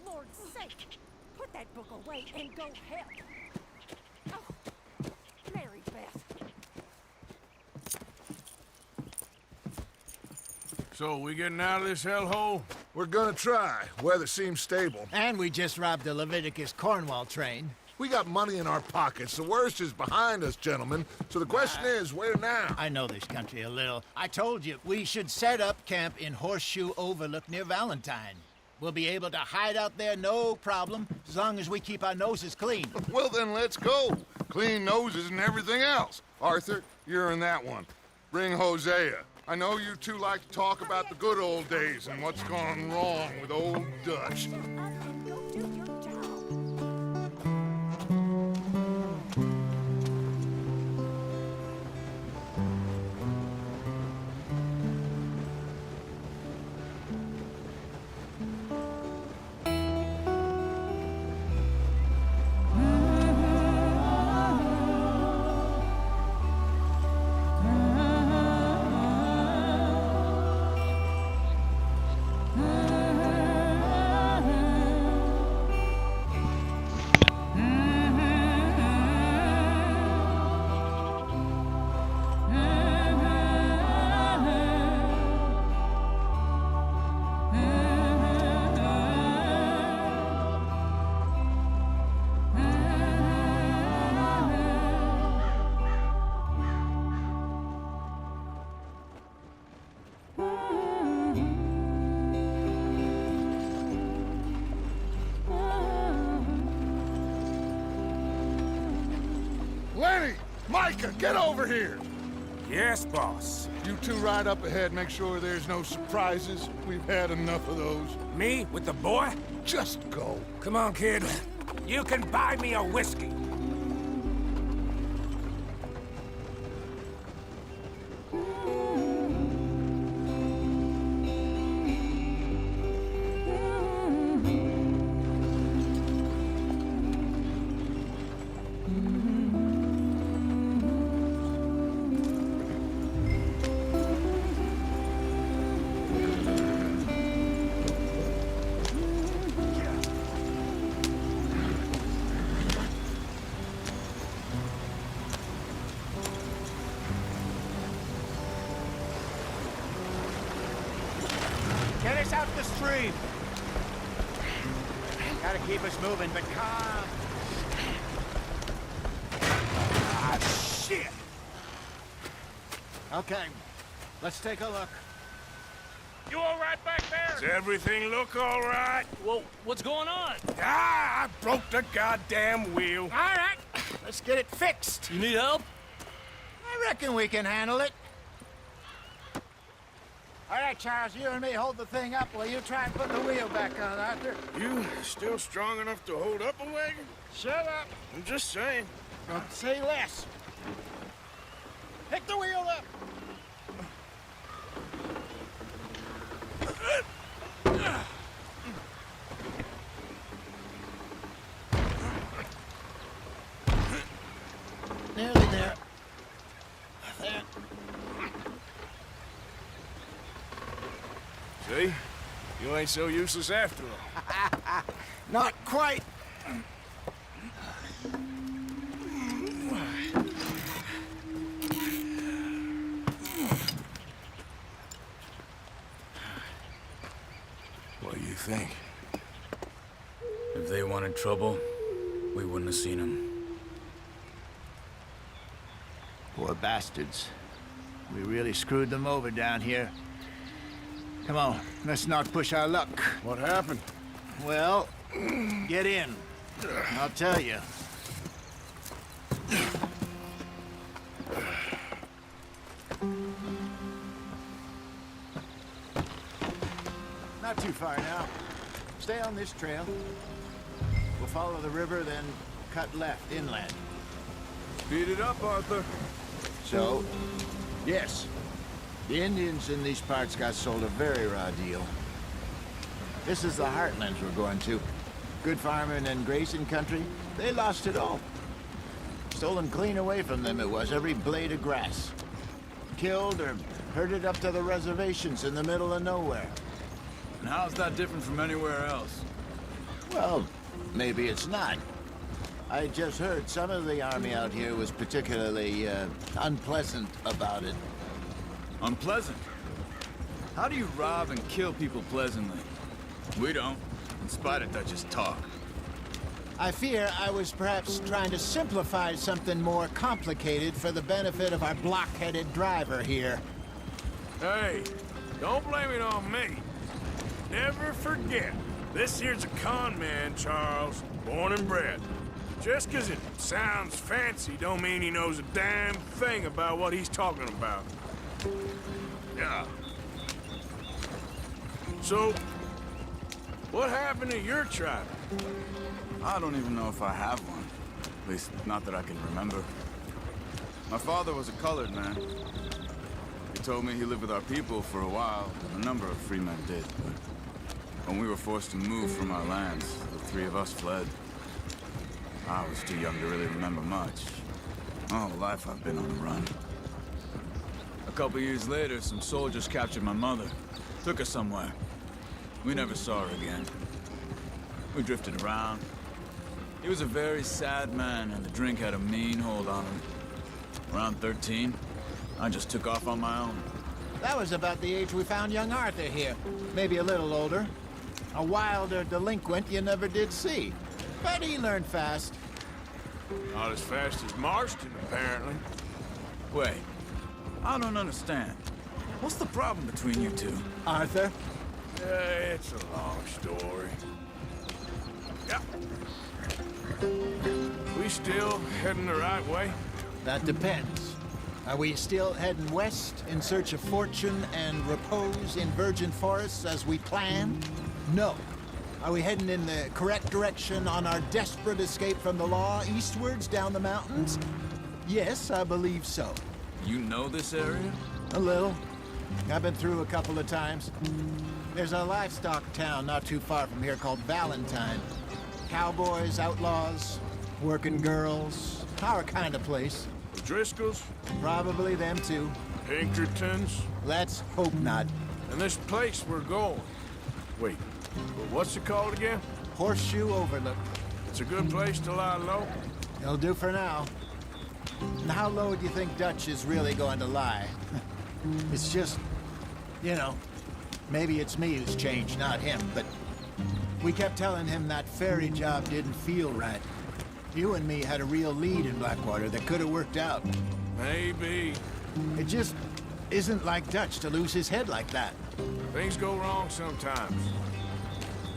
Lord's sake! Put that book away and go help! Oh, Mary Beth. So, we getting out of this hellhole? We're gonna try. Weather seems stable. And we just robbed the Leviticus Cornwall train. We got money in our pockets. The worst is behind us, gentlemen. So the question is, where now? I know this country a little. I told you, we should set up camp in Horseshoe Overlook near Valentine. We'll be able to hide out there, no problem, as long as we keep our noses clean. Well, then let's go. Clean noses and everything else. Arthur, you're in that one. Bring Hosea. I know you two like to talk about the good old days and what's gone wrong with old Dutch. Shut up and go do your job. Lenny! Micah, get over here! Yes, boss. You two ride up ahead, make sure there's no surprises. We've had enough of those. Me? With the boy? Just go. Come on, kid. You can buy me a whiskey. Get us out the stream. Gotta keep us moving, but calm. Ah, shit! Okay, let's take a look. You all right back there? Does everything look all right? Well, what's going on? Ah, I broke the goddamn wheel. All right, let's get it fixed. You need help? I reckon we can handle it. All right, Charles, you and me hold the thing up while you try and put the wheel back on, Arthur. You still strong enough to hold up a wagon? Shut up. I'm just saying. Don't say less. Pick the wheel up. Nearly there. There. See? You ain't so useless after all. Not quite. What do you think? If they wanted trouble, we wouldn't have seen them. Poor bastards. We really screwed them over down here. Come on, let's not push our luck. What happened? Well, get in. I'll tell you. Not too far now. Stay on this trail. We'll follow the river, then cut left inland. Speed it up, Arthur. So, yes, the Indians in these parts got sold a very raw deal. This is the heartlands we're going to. Good farming and grazing country, they lost it all. Stolen clean away from them it was, every blade of grass. Killed or herded up to the reservations in the middle of nowhere. And how's that different from anywhere else? Well, maybe it's not. I just heard some of the army out here was particularly unpleasant about it. Unpleasant? How do you rob and kill people pleasantly? We don't, in spite of Dutch's talk. I fear I was perhaps trying to simplify something more complicated for the benefit of our block-headed driver here. Hey, don't blame it on me. Never forget, this here's a con man, Charles, born and bred. Just 'cause it sounds fancy don't mean he knows a damn thing about what he's talking about. Yeah. So, what happened to your tribe? I don't even know if I have one. At least, not that I can remember. My father was a colored man. He told me he lived with our people for a while. A number of free men did, but when we were forced to move from our lands, the three of us fled. I was too young to really remember much. My whole life I've been on the run. A couple years later, some soldiers captured my mother. Took her somewhere. We never saw her again. We drifted around. He was a very sad man, and the drink had a mean hold on him. Around 13, I just took off on my own. That was about the age we found young Arthur here. Maybe a little older. A wilder delinquent you never did see. But he learned fast. Not as fast as Marston, apparently. Wait, I don't understand. What's the problem between you two? Arthur? It's a long story. Yeah. We still heading the right way? That depends. Are we still heading west in search of fortune and repose in virgin forests as we planned? No. Are we heading in the correct direction on our desperate escape from the law eastwards down the mountains? Yes, I believe so. You know this area? A little. I've been through a couple of times. There's a livestock town not too far from here called Valentine. Cowboys, outlaws, working girls, our kind of place. The Driscolls? Probably them too. Pinkertons? Let's hope not. And this place we're going. Wait, what's it called again? Horseshoe Overlook. It's a good place to lie low? It'll do for now. And how low do you think Dutch is really going to lie? It's just, you know, maybe it's me who's changed, not him, but we kept telling him that ferry job didn't feel right. You and me had a real lead in Blackwater that could have worked out. Maybe. It just isn't like Dutch to lose his head like that. Things go wrong sometimes.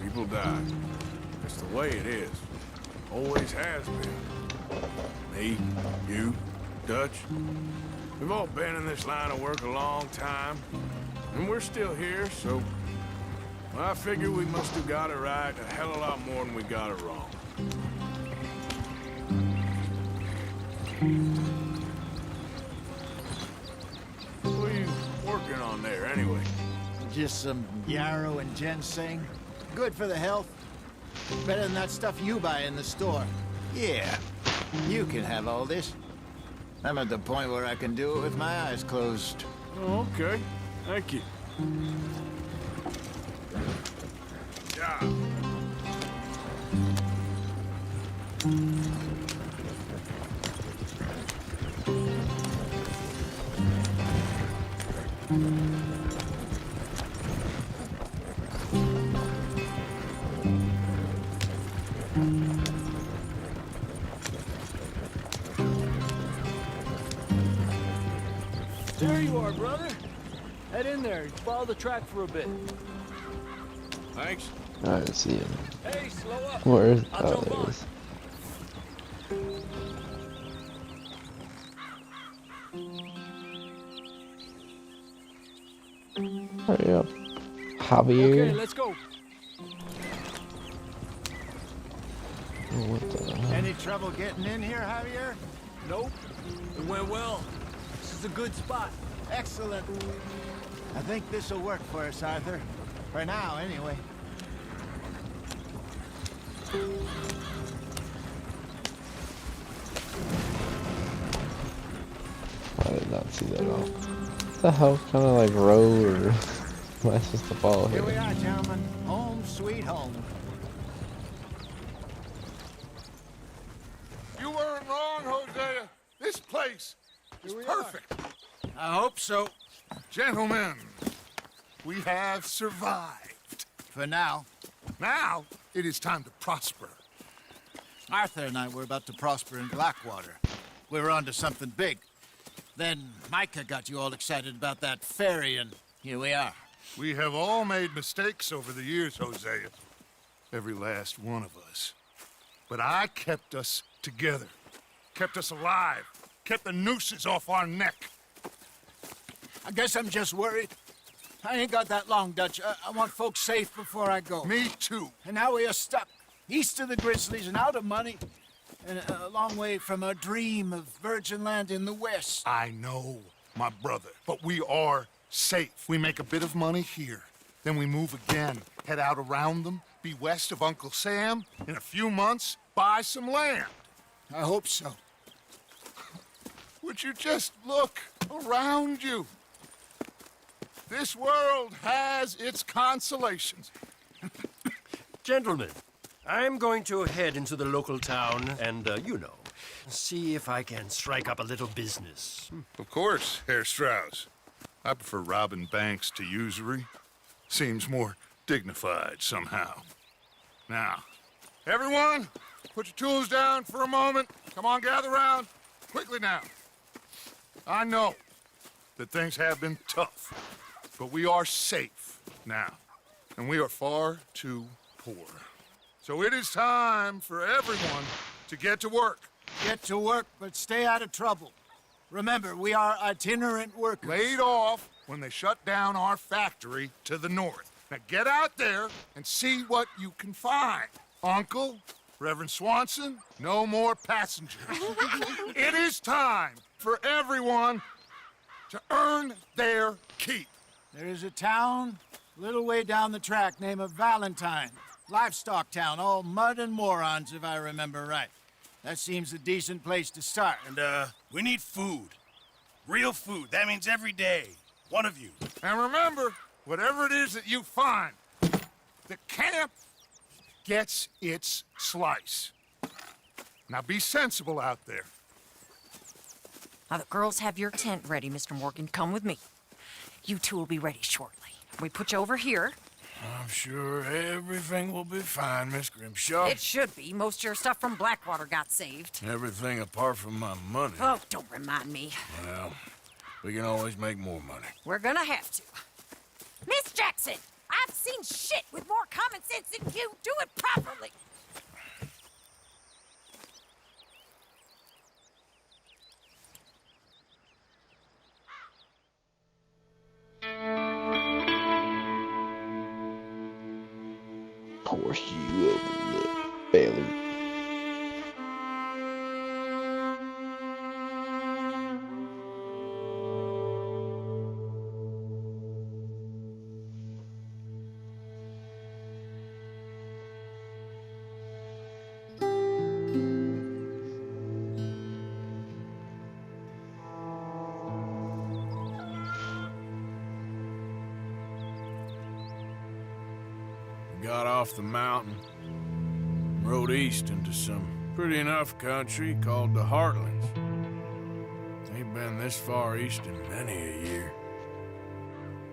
People die. It's the way it is. Always has been. Me, you, Dutch. We've all been in this line of work a long time. And we're still here, so... well, I figure we must have got it right a hell of a lot more than we got it wrong. What are you working on there, anyway? Just some yarrow and ginseng. Good for the health. Better than that stuff you buy in the store. Yeah, you can have all this. I'm at the point where I can do it with my eyes closed. Oh, okay. Thank you. Yeah. There you are, brother. Head in there and follow the track for a bit. Thanks. I didn't see it. Hey, slow up. Where is? I'll Oh, jump there on. it is. Hurry up, Javier. Okay, let's go. Oh, what the hell? Any trouble getting in here, Javier? Nope. It went well. This is a good spot. Excellent. I think this will work for us, Arthur. For now, anyway. I did not see that at all. What the hell kind of like road or am I supposed to follow Here here? we are, gentlemen. Home sweet home. place is perfect. I hope so. Gentlemen, we have survived. For now. Now, it is time to prosper. Arthur and I were about to prosper in Blackwater. We were onto something big. Then Micah got you all excited about that ferry, and here we are. We have all made mistakes over the years, Hosea. Every last one of us. But I kept us together. Kept us alive. Kept the nooses off our neck. I guess I'm just worried. I ain't got that long, Dutch. I want folks safe before I go. Me too. And now we are stuck, east of the Grizzlies and out of money, and a long way from a dream of virgin land in the west. I know, my brother, but we are safe. We make a bit of money here, then we move again, head out around them, be west of Uncle Sam, in a few months, buy some land. I hope so. Would you just look around you? This world has its consolations. Gentlemen, I'm going to head into the local town and, see if I can strike up a little business. Of course, Herr Strauss. I prefer robbing banks to usury. Seems more dignified somehow. Now, everyone, put your tools down for a moment. Come on, gather round. Quickly now. I know that things have been tough, but we are safe now, and we are far too poor. So it is time for everyone to get to work. Get to work, but stay out of trouble. Remember, we are itinerant workers. Laid off when they shut down our factory to the north. Now get out there and see what you can find. Uncle, Reverend Swanson, no more passengers. It is time for everyone to earn their keep. There is a town a little way down the track named Valentine. Livestock town, all mud and morons, if I remember right. That seems a decent place to start. And, we need food. Real food. That means every day. One of you. And remember, whatever it is that you find, the camp gets its slice. Now be sensible out there. Now, the girls have your tent ready, Mr. Morgan. Come with me. You two will be ready shortly. We put you over here. I'm sure everything will be fine, Miss Grimshaw. It should be. Most of your stuff from Blackwater got saved. Everything apart from my money. Oh, don't remind me. Well, we can always make more money. We're gonna have to. Miss Jackson, I've seen shit with more common sense than you. Do it properly. Horseshoe Overlook, Baylor. Got off the mountain, rode east into some pretty enough country called the Heartlands. Ain't been this far east in many a year.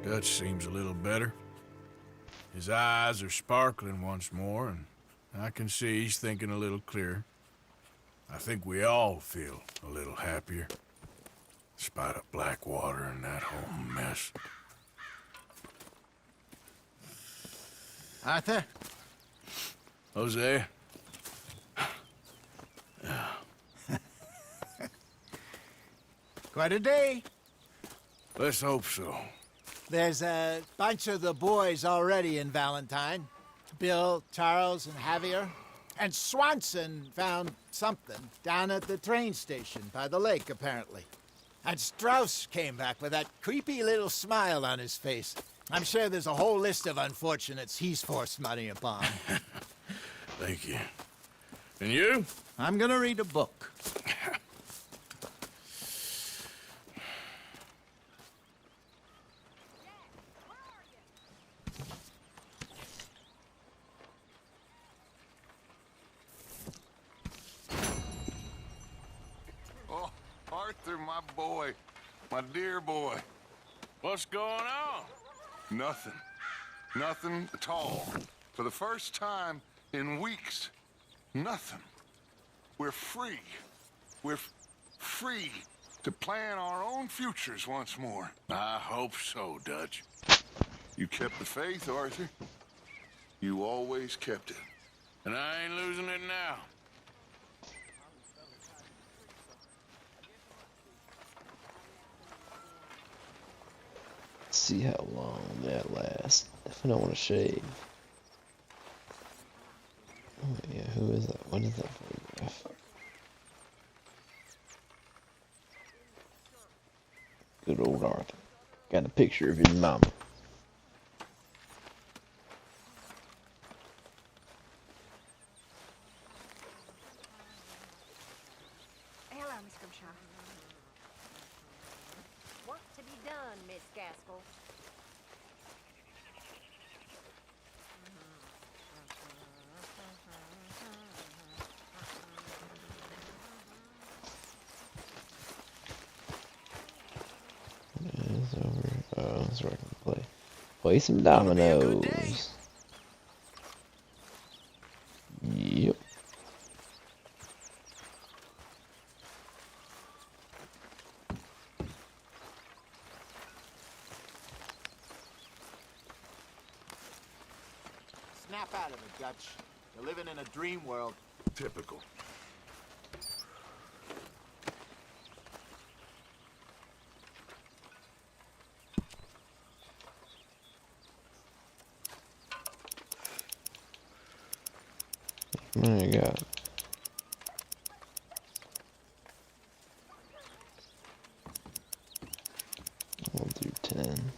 Dutch seems a little better. His eyes are sparkling once more, and I can see he's thinking a little clearer. I think we all feel a little happier, in spite of Blackwater and that whole mess. Arthur? Jose? Quite a day. Let's hope so. There's a bunch of the boys already in Valentine. Bill, Charles, and Javier. And Swanson found something down at the train station by the lake, apparently. And Strauss came back with that creepy little smile on his face. I'm sure there's a whole list of unfortunates he's forced money upon. Thank you. And you? I'm gonna read a book. Oh, Arthur. my boy. My dear boy. What's going on? Nothing. Nothing at all. For the first time in weeks, nothing. We're free. We're free to plan our own futures once more. I hope so, Dutch. You kept the faith, Arthur. You always kept it. And I ain't losing it now. See how long that lasts. If I don't want to shave. Oh yeah, who is that? What is that photograph? Good old Arthur. Got a picture of his mama. Hello, Miss Grimshaw. Work to be done, Miss Gaskell. It's over. Oh, that's where I can play. Play some dominoes. Yep. Snap out of it, Dutch. You're living in a dream world. Typical. What do I got? We'll do 10.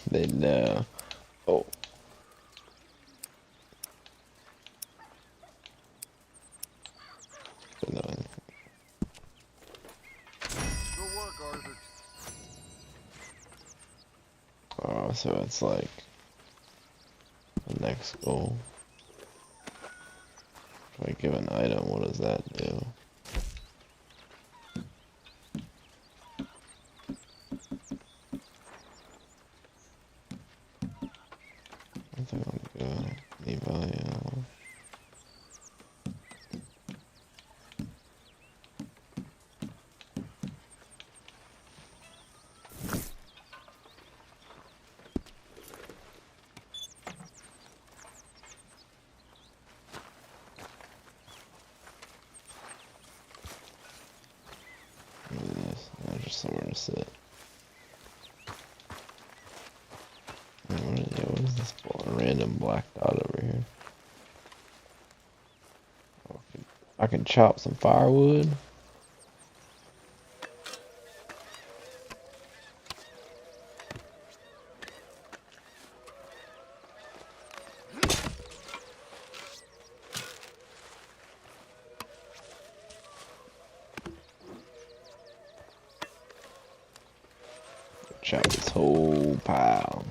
They know. Oh. No. Good work, Arthur. Oh, so it's like the next goal. If I give an item, what does that do? I think I'll go Evaluate. Look at this. There's just somewhere to sit. What is this random black dot over here? Oh, I can chop some firewood. Chop this whole pile.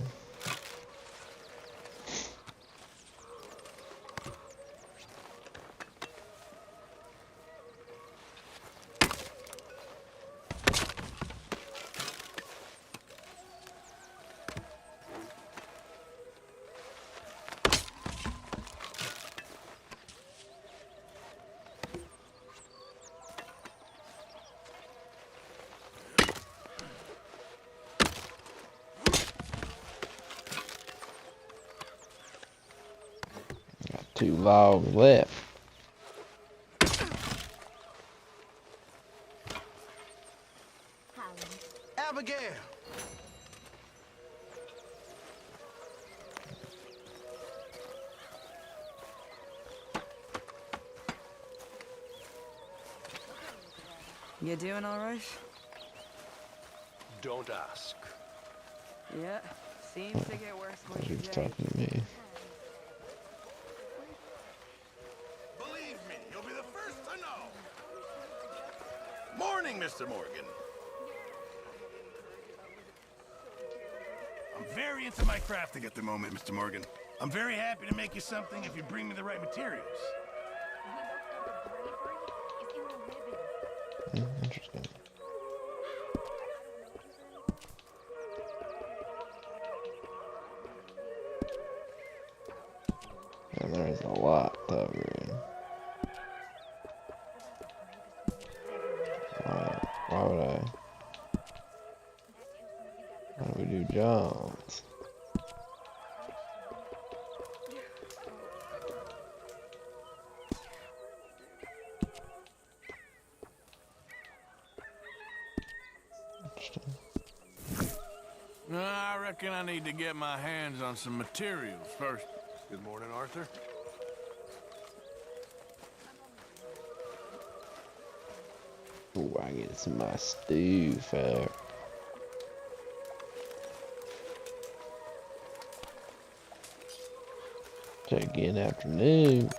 Got 2 logs left. Abigail! You doing all right? Don't ask. Yeah, seems to get worse with She's the day. talking to me. Believe me, you'll be the first to know. Morning, Mr. Morgan. I'm very into my crafting at the moment, Mr. Morgan. I'm very happy to make you something if you bring me the right materials. Interesting. And there's a lot covering. Why would I? Why do we do jobs? I reckon I need to get my hands on some materials first. Good morning, Arthur. Ooh, I get some of my stew fare. Check in afternoon.